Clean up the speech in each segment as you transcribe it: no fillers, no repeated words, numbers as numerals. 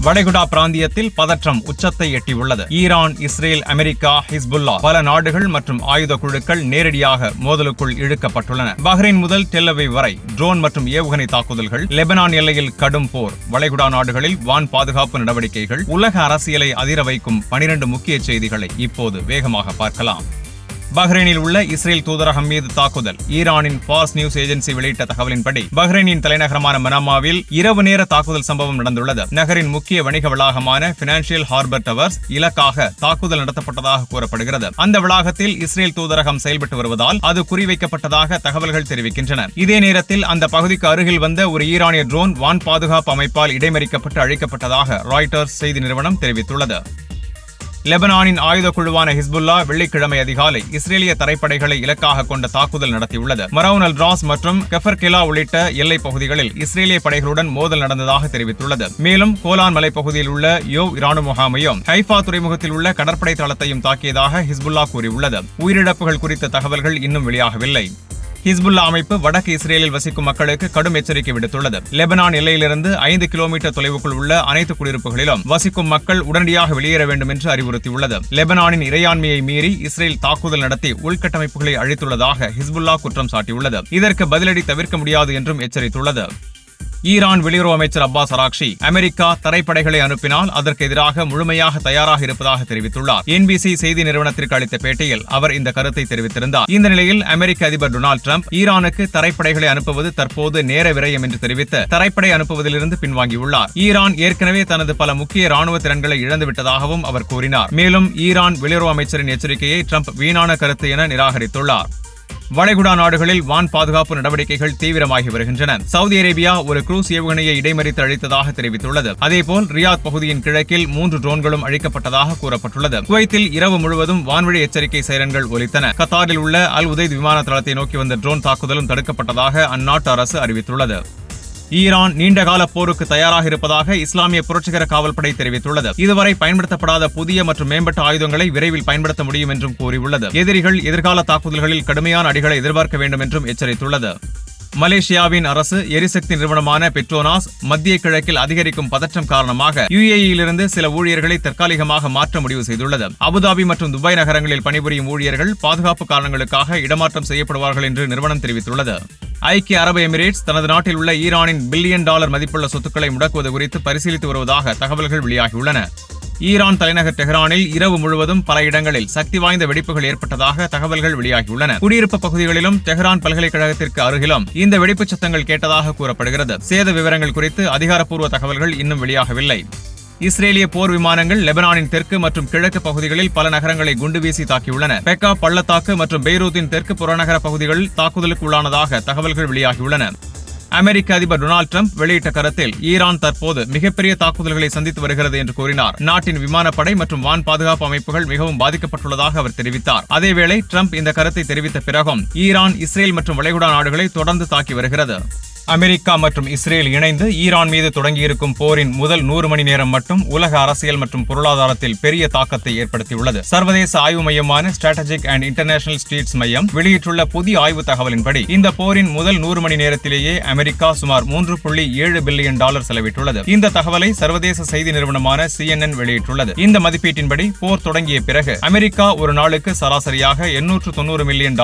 வளைகுடா பிராந்தியத்தில் பதற்றம் உச்சத்தை எட்டியுள்ளது. ஈரான், இஸ்ரேல், அமெரிக்கா, ஹிஸ்புல்லா பல நாடுகள் மற்றும் ஆயுத குழுக்கள் நேரடியாக மோதலுக்குள் இழுக்கப்பட்டுள்ளன. பஹ்ரைன் முதல் டெல் அவீவ் வரை ட்ரோன் மற்றும் ஏவுகணை தாக்குதல்கள், லெபனான் எல்லையில் கடும் போர், வளைகுடா நாடுகளில் வான் பாதுகாப்பு நடவடிக்கைகள், உலக அரசியலை அதிர வைக்கும் 12 முக்கிய செய்திகளை இப்போது வேகமாக பார்க்கலாம். பஹ்ரைனில் உள்ள இஸ்ரேல் தூதரகம் மீது தாக்குதல். ஈரானின் ஃபாஸ் நியூஸ் ஏஜென்சி வெளியிட்ட தகவலின்படி பஹ்ரைனின் தலைநகரமான மனாமாவில் இரவு நேர தாக்குதல் சம்பவம் நடந்துள்ளது. நகரின் முக்கிய வணிக வளாகமான பினான்சியல் ஹார்பர் டவர்ஸ் இலக்காக தாக்குதல் நடத்தப்பட்டதாக கூறப்படுகிறது. அந்த வளாகத்தில் இஸ்ரேல் தூதரகம் செயல்பட்டு வருவதால் அது குறிவைக்கப்பட்டதாக தகவல்கள் தெரிவிக்கின்றன. இதே நேரத்தில் அந்த பகுதிக்கு அருகில் வந்த ஒரு ஈரானிய ட்ரோன் வான் பாதுகாப்பு அமைப்பால் இடைமறிக்கப்பட்டு அழிக்கப்பட்டதாக ராய்ட்டர்ஸ் செய்தி நிறுவனம் தெரிவித்துள்ளது. லெபனானின் ஆயுத குழுவான ஹிஸ்புல்லா வெள்ளிக்கிழமை அதிகாலை இஸ்ரேலிய தரைப்படைகளை இலக்காக கொண்ட தாக்குதல் நடத்தியுள்ளது. மரவுன் அல் ராஸ் மற்றும் கெஃபர்கெலா உள்ளிட்ட எல்லைப் பகுதிகளில் இஸ்ரேலிய படைகளுடன் மோதல் நடந்ததாக தெரிவித்துள்ளது. மேலும் கோலான் மலைப்பகுதியில் உள்ள யோவ் இராணுவ முகாமையும் ஹைஃபா துறைமுகத்தில் உள்ள கடற்படை தளத்தையும் தாக்கியதாக ஹிஸ்புல்லா கூறியுள்ளது. உயிரிழப்புகள் குறித்த தகவல்கள் இன்னும் வெளியாகவில்லை. ஹிஸ்புல்லா அமைப்பு வடக்கு இஸ்ரேலில் வசிக்கும் மக்களுக்கு கடும் எச்சரிக்கை விடுத்துள்ளது. லெபனான் எல்லையிலிருந்து 5 கிலோமீட்டர் தொலைவுக்குள் உள்ள அனைத்து குடியிருப்புகளிலும் வசிக்கும் மக்கள் உடனடியாக வெளியேற வேண்டும் என்று அறிவுறுத்தியுள்ளது. லெபனானின் இறையாண்மையை மீறி இஸ்ரேல் தாக்குதல் நடத்தி உள்கட்டமைப்புகளை அழித்துள்ளதாக ஹிஸ்புல்லா குற்றம் சாட்டியுள்ளது. இதற்கு பதிலடி தவிர்க்க முடியாது என்றும் எச்சரித்துள்ளது. ஈரான் வெளியுறவு அமைச்சர் அப்பாஸ் அராக்ஷி அமெரிக்கா தரைப்படைகளை அனுப்பினால் அதற்கு எதிராக முழுமையாக தயாராக இருப்பதாக தெரிவித்துள்ளார். NBC செய்தி நிறுவனத்திற்கு அளித்த பேட்டியில் அவர் இந்த கருத்தை தெரிவித்திருந்தார். இந்த நிலையில் அமெரிக்க அதிபர் டொனால்டு டிரம்ப் ஈரானுக்கு தரைப்படைகளை அனுப்புவது தற்போது நேர விரயம் என்று தெரிவித்து தரைப்படை அனுப்புவதிலிருந்து பின்வாங்கியுள்ளார். ஈரான் ஏற்கனவே தனது பல முக்கிய ராணுவ திறன்களை இழந்துவிட்டதாகவும் அவர் கூறினார். மேலும் ஈரான் வெளியுறவு அமைச்சரின் எச்சரிக்கையை டிரம்ப் வீணான கருத்து என நிராகரித்துள்ளார். வளைகுடா நாடுகளில் வான் பாதுகாப்பு நடவடிக்கைகள் தீவிரமாகி வருகின்றன. சவுதி அரேபியா ஒரு குரூஸ் ஏவுகணையை இடைமறித்து அழித்ததாக தெரிவித்துள்ளது. அதேபோல் ரியாத் பகுதியின் கிழக்கில் 3 ட்ரோன்களும் அழிக்கப்பட்டதாக கூறப்பட்டுள்ளது. குவைத்தில் இரவு முழுவதும் வான்வழி எச்சரிக்கை சைரன்கள் ஒலித்தன. கத்தாரில் உள்ள அல் உதைத் விமான தளத்தை நோக்கி வந்த ட்ரோன் தாக்குதலும் தடுக்கப்பட்டதாக அந்நாட்டு அரசு அறிவித்துள்ளது. ஈரான் நீண்டகால போருக்கு தயாராக இருப்பதாக இஸ்லாமிய புரட்சிகர காவல்படை தெரிவித்துள்ளது. இதுவரை பயன்படுத்தப்படாத புதிய மற்றும் மேம்பட்ட ஆயுதங்களை விரைவில் பயன்படுத்த முடியும் என்றும் கூறியுள்ளது. எதிரிகள் எதிர்கால தாக்குதல்களில் கடுமையான அடிகளை எதிர்பார்க்க வேண்டும் என்றும் எச்சரித்துள்ளது. மலேசியாவின் அரசு எரிசக்தி நிறுவனமான பெட்ரோனாஸ் மத்திய கிழக்கில் அதிகரிக்கும் பதற்றம் காரணமாக UAE-யிலிருந்து சில ஊழியர்களை தற்காலிகமாக மாற்ற முடிவு செய்துள்ளது. அபுதாபி மற்றும் துபாய் நகரங்களில் பணிபுரியும் ஊழியர்கள் பாதுகாப்பு காரணங்களுக்காக இடமாற்றம் செய்யப்படுவார்கள் என்று நிறுவனம் தெரிவித்துள்ளது. ஐக்கிய அரபு எமிரேட்ஸ் தனது நாட்டில் உள்ள ஈரானின் $1 பில்லியன் மதிப்புள்ள சொத்துக்களை முடக்குவது குறித்து பரிசீலித்து வருவதாக தகவல்கள் வெளியாகியுள்ளன. ஈரான் தலைநகர் டெஹ்ரானில் இரவு முழுவதும் பல இடங்களில் சக்தி வாய்ந்த வெடிப்புகள் ஏற்பட்டதாக தகவல்கள் வெளியாகியுள்ளன. குடியிருப்பு பகுதிகளிலும் டெஹ்ரான் பல்கலைக்கழகத்திற்கு அருகிலும் இந்த வெடிப்பு சத்தங்கள் கேட்டதாக கூறப்படுகிறது. சேத விவரங்கள் குறித்து அதிகாரப்பூர்வ தகவல்கள் இன்னும் வெளியாகவில்லை. இஸ்ரேலிய போர் விமானங்கள் லெபனானின் தெற்கு மற்றும் கிழக்கு பகுதிகளில் பல நகரங்களை குண்டு வீசி தாக்கியுள்ளன. பெக்கா பள்ளத்தாக்கு மற்றும் பெய்ரூத்தின் தெற்கு புறநகர பகுதிகளில் தாக்குதலுக்கு உள்ளானதாக தகவல்கள் வெளியாகியுள்ளன. அமெரிக்க அதிபர் டொனால்டு டிரம்ப் வெளியிட்ட கருத்தில் ஈரான் தற்போது மிகப்பெரிய தாக்குதல்களை சந்தித்து வருகிறது என்று கூறினார். நாட்டின் விமானப்படை மற்றும் வான் பாதுகாப்பு அமைப்புகள் மிகவும் பாதிக்கப்பட்டுள்ளதாக அவர் தெரிவித்தார். அதேவேளை டிரம்ப் இந்த கருத்தை தெரிவித்த பிறகும் ஈரான் இஸ்ரேல் மற்றும் வளைகுடா நாடுகளை தொடர்ந்து தாக்கி வருகிறது. அமெரிக்கா மற்றும் இஸ்ரேல் இணைந்து ஈரான் மீது தொடங்கியிருக்கும் போரின் முதல் 100 மணி நேரம் மட்டும் உலக அரசியல் மற்றும் பொருளாதாரத்தில் பெரிய தாக்கத்தை ஏற்படுத்தியுள்ளது. சர்வதேச ஆய்வு மையமான ஸ்ட்ராட்டஜிக் அண்ட் இன்டர்நேஷனல் ஸ்டடீஸ் மையம் வெளியிட்டுள்ள புதிய ஆய்வு தகவலின்படி இந்த போரின் முதல் 100 மணி நேரத்திலேயே அமெரிக்கா சுமார் $3.7 பில்லியன் செலவிட்டுள்ளது. இந்த தகவலை சர்வதேச செய்தி நிறுவனமான CNN வெளியிட்டுள்ளது. இந்த மதிப்பீட்டின்படி போர் தொடங்கிய பிறகு அமெரிக்கா ஒரு நாளுக்கு சராசரியாக $890 மில்லியன்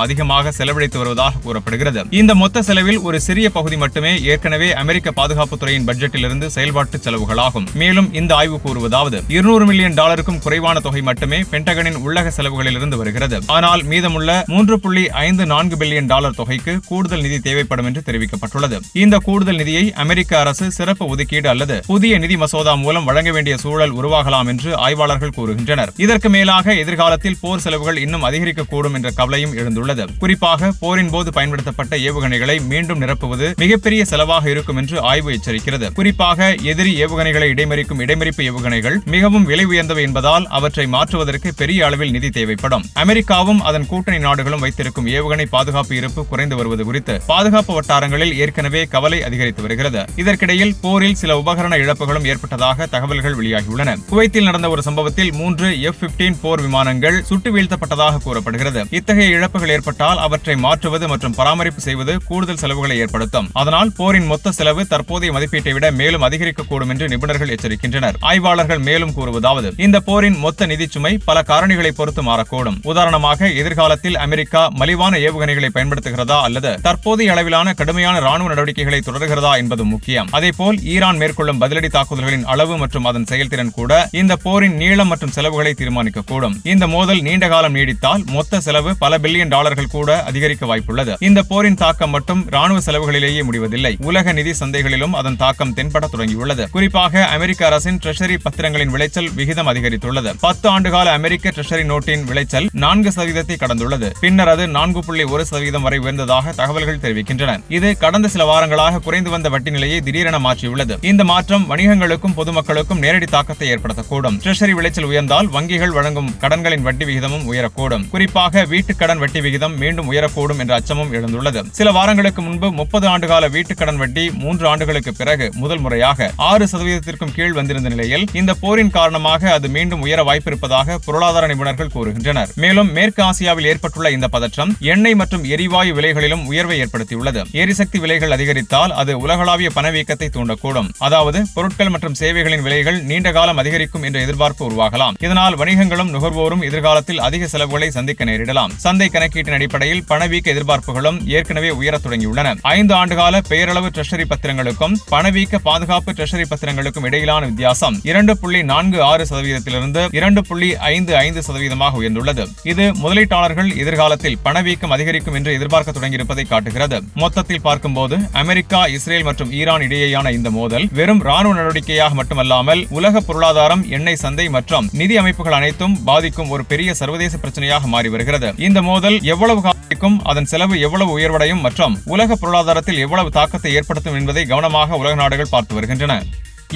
அதிகமாக செலவழித்து வருவதாக கூறப்படுகிறது. இந்த மொத்த செலவில் ஒரு சிறிய பகுதி மட்டுமே ஏற்கனவே அமெரிக்க பாதுகாப்புத்துறையின் பட்ஜெட்டில் இருந்து செயல்பாட்டு செலவுகளாகும். மேலும் இந்த ஆய்வு கூறுவதாவது $200 மில்லியன் குறைவான தொகை மட்டுமே பென்டகனின் உள்ளக செலவுகளில் இருந்து வருகிறது. ஆனால் மீதமுள்ள $3.54 பில்லியன் தொகைக்கு கூடுதல் நிதி தேவைப்படும் என்று தெரிவிக்கப்பட்டுள்ளது. இந்த கூடுதல் நிதியை அமெரிக்க அரசு சிறப்பு ஒதுக்கீடு அல்லது புதிய நிதி மசோதா மூலம் வழங்க வேண்டிய சூழல் உருவாகலாம் என்று ஆய்வாளர்கள் கூறுகின்றனர். இதற்கு மேலாக எதிர்காலத்தில் போர் செலவுகள் இன்னும் அதிகரிக்கக்கூடும் என்ற கவலையும் எழுந்துள்ளது. குறிப்பாக போரின் போது பயன்படுத்தப்பட்ட ஏவுகணைகளை மீண்டும் நிரப்புவது மிகப்பெரிய செலவாக இருக்கும் என்று ஆய்வு எச்சரிக்கிறது. குறிப்பாக எதிரி ஏவுகணைகளை இடைமறிக்கும் இடைமறிப்பு ஏவுகணைகள் மிகவும் விலை உயர்ந்தவை என்பதால் அவற்றை மாற்றுவதற்கு பெரிய அளவில் நிதி தேவைப்படும். அமெரிக்காவும் அதன் கூட்டணி நாடுகளும் வைத்திருக்கும் ஏவுகணை பாதுகாப்பு இருப்பு குறைந்து வருவது குறித்து பாதுகாப்பு வட்டாரங்களில் ஏற்கனவே கவலை அதிகரித்து வருகிறது. இதற்கிடையில் போரில் சில உபகரண இழப்புகளும் ஏற்பட்டதாக தகவல்கள் வெளியாகியுள்ளன. குவைத்தில் நடந்த ஒரு சம்பவத்தில் 3 F-15 போர் விமானங்கள் சுட்டு வீழ்த்தப்பட்டதாக கூறப்படுகிறது. இத்தகைய இழப்புகள் ஏற்பட்டால் அவற்றை மாற்றுவது மற்றும் பராமரிப்பு செய்வது கூடுதல் செலவுகளை ஏற்படுத்தும். அச்சுறுத்தும். அதனால் போரின் மொத்த செலவு தற்போதைய மதிப்பீட்டை விட மேலும் அதிகரிக்கக்கூடும் என்று நிபுணர்கள் எச்சரிக்கின்றனர். ஆய்வாளர்கள் மேலும் கூறுவதாவது, இந்த போரின் மொத்த நிதிச்சுமை பல காரணிகளை பொறுத்து மாறக்கூடும். உதாரணமாக, எதிர்காலத்தில் அமெரிக்கா மலிவான ஏவுகணைகளை பயன்படுத்துகிறதா அல்லது தற்போதைய அளவிலான கடுமையான ராணுவ நடவடிக்கைகளை தொடர்கிறதா என்பது முக்கியம். அதேபோல் ஈரான் மேற்கொள்ளும் பதிலடி தாக்குதல்களின் அளவு மற்றும் அதன் செயல்திறன் கூட இந்த போரின் நீளம் மற்றும் செலவுகளை தீர்மானிக்கக்கூடும். இந்த மோதல் நீண்ட காலம் நீடித்தால் மொத்த செலவு பல பில்லியன் டாலர்கள் கூட அதிகரிக்க வாய்ப்புள்ளது. இந்த போரின் தாக்கம் மட்டும் ராணுவ செலவுகளிலேயே முடிவதில்லை. உலக நிதி சந்தைகளிலும் அதன் தாக்கம் தென்பட தொடங்கியுள்ளது. குறிப்பாக அமெரிக்க அரசின் ட்ரெஷரி பத்திரங்களின் விளைச்சல் விகிதம் அதிகரித்துள்ளது. 10 ஆண்டுகால அமெரிக்க ட்ரெஷரி நோட்டின் விளைச்சல் 4% கடந்துள்ளது. பின்னர் அது 4.1% வரை உயர்ந்ததாக தகவல்கள் தெரிவிக்கின்றன. இது கடந்த சில வாரங்களாக குறைந்து வந்த வட்டி நிலையை திடீரென மாற்றியுள்ளது. இந்த மாற்றம் வணிகங்களுக்கும் பொதுமக்களுக்கும் நேரடி தாக்கத்தை ஏற்படுத்தக்கூடும். ட்ரெஷரி விளைச்சல் உயர்ந்தால் வங்கிகள் வழங்கும் கடன்களின் வட்டி விகிதமும் உயரக்கூடும். குறிப்பாக வீட்டுக் கடன் வட்டி விகிதம் மீண்டும் உயரக்கூடும் என்ற அச்சமும் எழுந்துள்ளது. சில வாரங்களுக்கு முன்பு 30 ஆண்டுகால வீட்டுக் கடன் வட்டி 3 ஆண்டுகளுக்கு பிறகு முதல் முறையாக 6%க்கும் கீழ் வந்திருந்த நிலையில் இந்த போரின் காரணமாக அது மீண்டும் உயர வாய்ப்பிருப்பதாக பொருளாதார நிபுணர்கள் கூறுகின்றனர். மேலும் மேற்கு ஆசியாவில் ஏற்பட்டுள்ள இந்த பதற்றம் எண்ணெய் மற்றும் எரிவாயு விலைகளிலும் உயர்வை ஏற்படுத்தியுள்ளது. எரிசக்தி விலைகள் அதிகரித்தால் அது உலகளாவிய பணவீக்கத்தை தூண்டக்கூடும். அதாவது பொருட்கள் மற்றும் சேவைகளின் விலைகள் நீண்ட காலம் அதிகரிக்கும் என்ற எதிர்பார்ப்பு உருவாகலாம். இதனால் வணிகங்களும் நுகர்வோரும் எதிர்காலத்தில் அதிக செலவுகளை சந்திக்க நேரிடலாம். சந்தை கணக்கீட்டின் அடிப்படையில் பணவீக்க எதிர்பார்ப்புகளும் ஏற்கனவே உயரத் தொடங்கியுள்ளன. 5 ஆண்டுகால பெயரளவு ட்ரெஷரி பத்திரங்களுக்கும் பணவீக்க பாதுகாப்பு ட்ரெஷரி பத்திரங்களுக்கும் இடையிலான வித்தியாசம் 2.46%லிருந்து 2.55% உயர்ந்துள்ளது. இது முதலீட்டாளர்கள் எதிர்காலத்தில் பணவீக்கம் அதிகரிக்கும் என்று எதிர்பார்க்க தொடங்கியிருப்பதை காட்டுகிறது. மொத்தத்தில் பார்க்கும்போது அமெரிக்கா, இஸ்ரேல் மற்றும் ஈரான் இடையேயான இந்த மோதல் வெறும் ராணுவ நடவடிக்கையாக மட்டுமல்லாமல் உலக பொருளாதாரம், எண்ணெய் சந்தை மற்றும் நிதி அமைப்புகள் அனைத்தும் பாதிக்கும் ஒரு பெரிய சர்வதேச பிரச்சனையாக மாறி வருகிறது. இந்த மோதல் எவ்வளவு காலத்திற்கும், அதன் செலவு எவ்வளவு உயர்வடையும் மற்றும் உலக பொருளாதாரத்தில் எவ்வளவு தாக்கத்தை ஏற்படுத்தும் என்பதை கவனமாக உலக நாடுகள் பார்த்து வருகின்றன.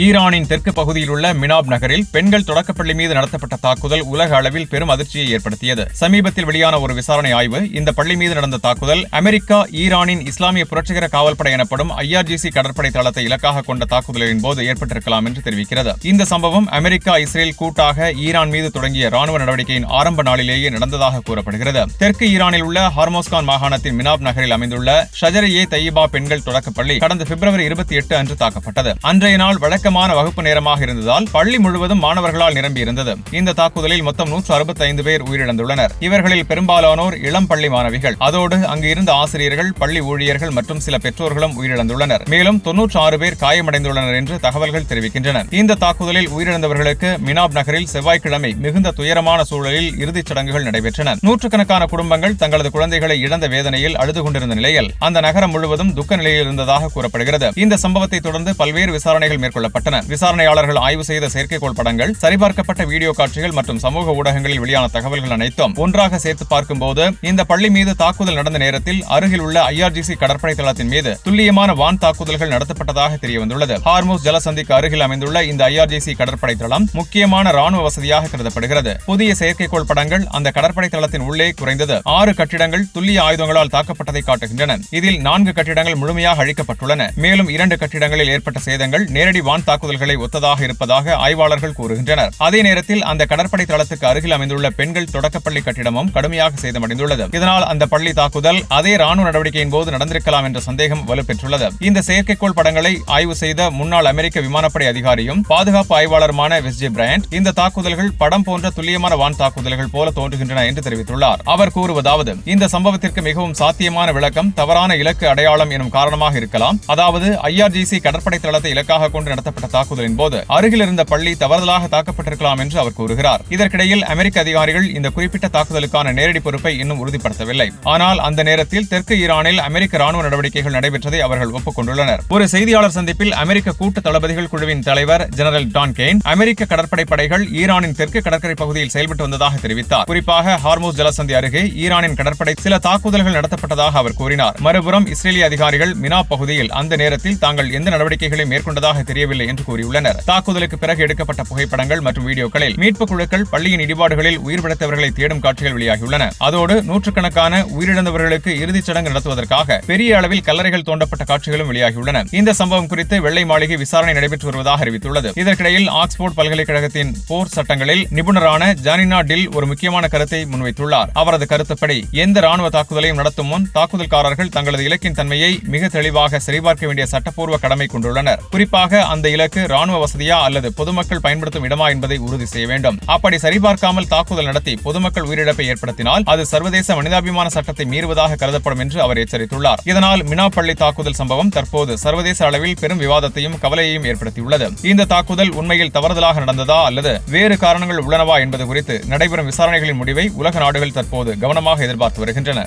ஈரானின் தெற்கு பகுதியில் உள்ள மினாப் நகரில் பெண்கள் தொடக்கப்பள்ளி மீது நடத்தப்பட்ட தாக்குதல் உலக அளவில் பெரும் அதிர்ச்சியை ஏற்படுத்தியது. சமீபத்தில் வெளியான ஒரு விசாரணை ஆய்வு இந்த பள்ளி மீது நடந்த தாக்குதல் அமெரிக்கா ஈரானின் இஸ்லாமிய புரட்சிகர காவல்படை எனப்படும் IRGC கடற்படை தளத்தை இலக்காக கொண்ட தாக்குதலின் போது ஏற்பட்டிருக்கலாம் என்று தெரிவிக்கிறது. இந்த சம்பவம் அமெரிக்கா, இஸ்ரேல் கூட்டாக ஈரான் மீது தொடங்கிய ராணுவ நடவடிக்கையின் ஆரம்ப நாளிலேயே நடந்ததாக கூறப்படுகிறது. தெற்கு ஈரானில் உள்ள ஹார்மோஸ்கான் மாகாணத்தின் மினாப் நகரில் அமைந்துள்ள ஷஜர்-ஏ தையிபா பெண்கள் தொடக்கப்பள்ளி கடந்த பிப்ரவரி 28 அன்று தாக்கப்பட்டது. அன்றைய நாள் வகுப்பு நேரமாக இருந்ததால் பள்ளி முழுவதும் மாணவர்களால் நிரம்பியிருந்தது. இந்த தாக்குதலில் மொத்தம் 165 பேர் உயிரிழந்துள்ளனர். இவர்களில் பெரும்பாலானோர் இளம் பள்ளி மாணவிகள். அதோடு அங்கு இருந்த ஆசிரியர்கள், பள்ளி ஊழியர்கள் மற்றும் சில பெற்றோர்களும் உயிரிழந்துள்ளனர். மேலும் 96 பேர் காயமடைந்துள்ளனர் என்று தகவல்கள் தெரிவிக்கின்றன. இந்த தாக்குதலில் உயிரிழந்தவர்களுக்கு மினாப் நகரில் செவ்வாய்க்கிழமை மிகுந்த துயரமான சூழலில் இறுதிச் சடங்குகள் நடைபெற்றன. நூற்றுக்கணக்கான குடும்பங்கள் தங்களது குழந்தைகளை இழந்த வேதனையில் அழுது கொண்டிருந்த நிலையில் அந்த நகரம் முழுவதும் துக்க நிலையில் இருந்ததாக கூறப்படுகிறது. இந்த சம்பவத்தை தொடர்ந்து பல்வேறு விசாரணைகள் மேற்கொள்ளப்பட்டன. விசாரணையாளர்கள் ஆய்வு செய்த செயற்கைக்கோள் படங்கள், சரிபார்க்கப்பட்ட வீடியோ காட்சிகள் மற்றும் சமூக ஊடகங்களில் வெளியான தகவல்கள் அனைத்தும் ஒன்றாக சேர்த்து பார்க்கும்போது இந்த பள்ளி மீது தாக்குதல் நடந்த நேரத்தில் அருகில் உள்ள IRGC கடற்படை தளத்தின் மீது துல்லியமான வான் தாக்குதல்கள் நடத்தப்பட்டதாக தெரியவந்துள்ளது. ஹார்மோஸ் ஜலசந்திக்கு அருகில் அமைந்துள்ள இந்த IRGC கடற்படை தளம் முக்கியமான ராணுவ வசதியாக கருதப்படுகிறது. புதிய செயற்கைக்கோள் படங்கள் அந்த கடற்படை தளத்தின் உள்ளே குறைந்தது 6 கட்டிடங்கள் துல்லிய ஆயுதங்களால் தாக்கப்பட்டதை காட்டுகின்றன. இதில் 4 கட்டிடங்கள் முழுமையாக அழிக்கப்பட்டுள்ளன. மேலும் 2 கட்டிடங்களில் ஏற்பட்ட சேதங்கள் நேரடி வான் தாக்குதல்களை ஒத்ததாக இருப்பதாக ஆய்வாளர்கள் கூறுகின்றனர். அதே நேரத்தில் அந்த கடற்படை தளத்துக்கு அருகில் அமைந்துள்ள பெண்கள் தொடக்கப்பள்ளி கட்டிடமும் கடுமையாக சேதமடைந்துள்ளது. இதனால் அந்த பள்ளி தாக்குதல் அதே ராணுவ நடவடிக்கையின் போது நடந்திருக்கலாம் என்ற சந்தேகம் வலுப்பெற்றுள்ளது. இந்த செயற்கைக்கோள் படங்களை ஆய்வு செய்த முன்னாள் அமெரிக்க விமானப்படை அதிகாரியும் பாதுகாப்பு ஆய்வாளருமான வெஸ்ஜே பிரையண்ட் இந்த தாக்குதல்கள் படம் போன்ற துல்லியமான வான் தாக்குதல்கள் போல தோன்றுகின்றன என்று தெரிவித்துள்ளார். அவர் கூறுவதாவது, இந்த சம்பவத்திற்கு மிகவும் சாத்தியமான விளக்கம் தவறான இலக்கு அடையாளம் எனும் காரணமாக இருக்கலாம். அதாவது IRGC கடற்படை தளத்தை இலக்காக கொண்டு நடத்தப்பட்ட தாக்குதலின் போது அருகில் இருந்த பள்ளி தவறுதலாக தாக்கப்பட்டிருக்கலாம் என்று அவர் கூறுகிறார். இதற்கிடையில் அமெரிக்க அதிகாரிகள் இந்த குறிப்பிட்ட தாக்குதலுக்கான நேரடி பொறுப்பை இன்னும் உறுதிப்படுத்தவில்லை. ஆனால் அந்த நேரத்தில் தெற்கு ஈரானில் அமெரிக்க ராணுவ நடவடிக்கைகள் நடைபெற்றதை அவர்கள் ஒப்புக்கொண்டுள்ளனர். ஒரு செய்தியாளர் சந்திப்பில் அமெரிக்க கூட்டு தளபதிகள் குழுவின் தலைவர் ஜெனரல் டான் கெயின் அமெரிக்க கடற்படை படைகள் ஈரானின் தெற்கு கடற்கரை பகுதியில் செயல்பட்டு வந்ததாக தெரிவித்தார். குறிப்பாக ஹார்மோஸ் ஜலசந்தி அருகே ஈரானின் கடற்படை சில தாக்குதல்கள் நடத்தப்பட்டதாக அவர் கூறினார். மறுபுறம் இஸ்ரேலிய அதிகாரிகள் மினாப் பகுதியில் அந்த நேரத்தில் தாங்கள் எந்த நடவடிக்கைகளை மேற்கொண்டதாக தெரியவில்லை தெரியவில்லை என்று கூறியுள்ளனர். தாக்குதலுக்கு பிறகு எடுக்கப்பட்ட புகைப்படங்கள் மற்றும் வீடியோக்களில் மீட்புக் குழுக்கள் பள்ளியின் இடிபாடுகளில் உயிர் பிழைத்தவர்களை தேடும் காட்சிகள் வெளியாகியுள்ளன. அதோடு நூற்றுக்கணக்கான உயிரிழந்தவர்களுக்கு இறுதிச் சடங்கு நடத்துவதற்காக பெரிய அளவில் கல்லறைகள் தோண்டப்பட்ட காட்சிகளும் வெளியாகியுள்ளன. இந்த சம்பவம் குறித்து வெள்ளை மாளிகை விசாரணை நடைபெற்று வருவதாக அறிவித்துள்ளது. இதற்கிடையில் ஆக்ஸ்போர்ட் பல்கலைக்கழகத்தின் போர் சட்டங்களில் நிபுணரான ஜானினா டில் ஒரு முக்கியமான கருத்தை முன்வைத்துள்ளார். அவரது கருத்துப்படி எந்த ராணுவ தாக்குதலையும் நடத்தும் முன் தாக்குதல்காரர்கள் தங்களது இலக்கின் தன்மையை மிக தெளிவாக சரிபார்க்க வேண்டிய சட்டப்பூர்வ கடமை கொண்டுள்ளனர். குறிப்பாக அந்த இலக்கு ராணுவ வசதியா அல்லது பொதுமக்கள் பயன்படுத்தும் இடமா என்பதை உறுதி செய்ய வேண்டும். அப்படி சரிபார்க்காமல் தாக்குதல் நடத்தி பொதுமக்கள் உயிரிழப்பை ஏற்படுத்தினால் அது சர்வதேச மனிதாபிமான சட்டத்தை மீறுவதாக கருதப்படும் என்று அவர் எச்சரித்துள்ளார். இதனால் மினா பள்ளி தாக்குதல் சம்பவம் தற்போது சர்வதேச அளவில் பெரும் விவாதத்தையும் கவலையையும் ஏற்படுத்தியுள்ளது. இந்த தாக்குதல் உண்மையில் தவறுதலாக நடந்ததா அல்லது வேறு காரணங்கள் உள்ளனவா என்பது குறித்து நடைபெறும் விசாரணைகளின் முடிவை உலக நாடுகள் தற்போது கவனமாக எதிர்பார்த்து வருகின்றன.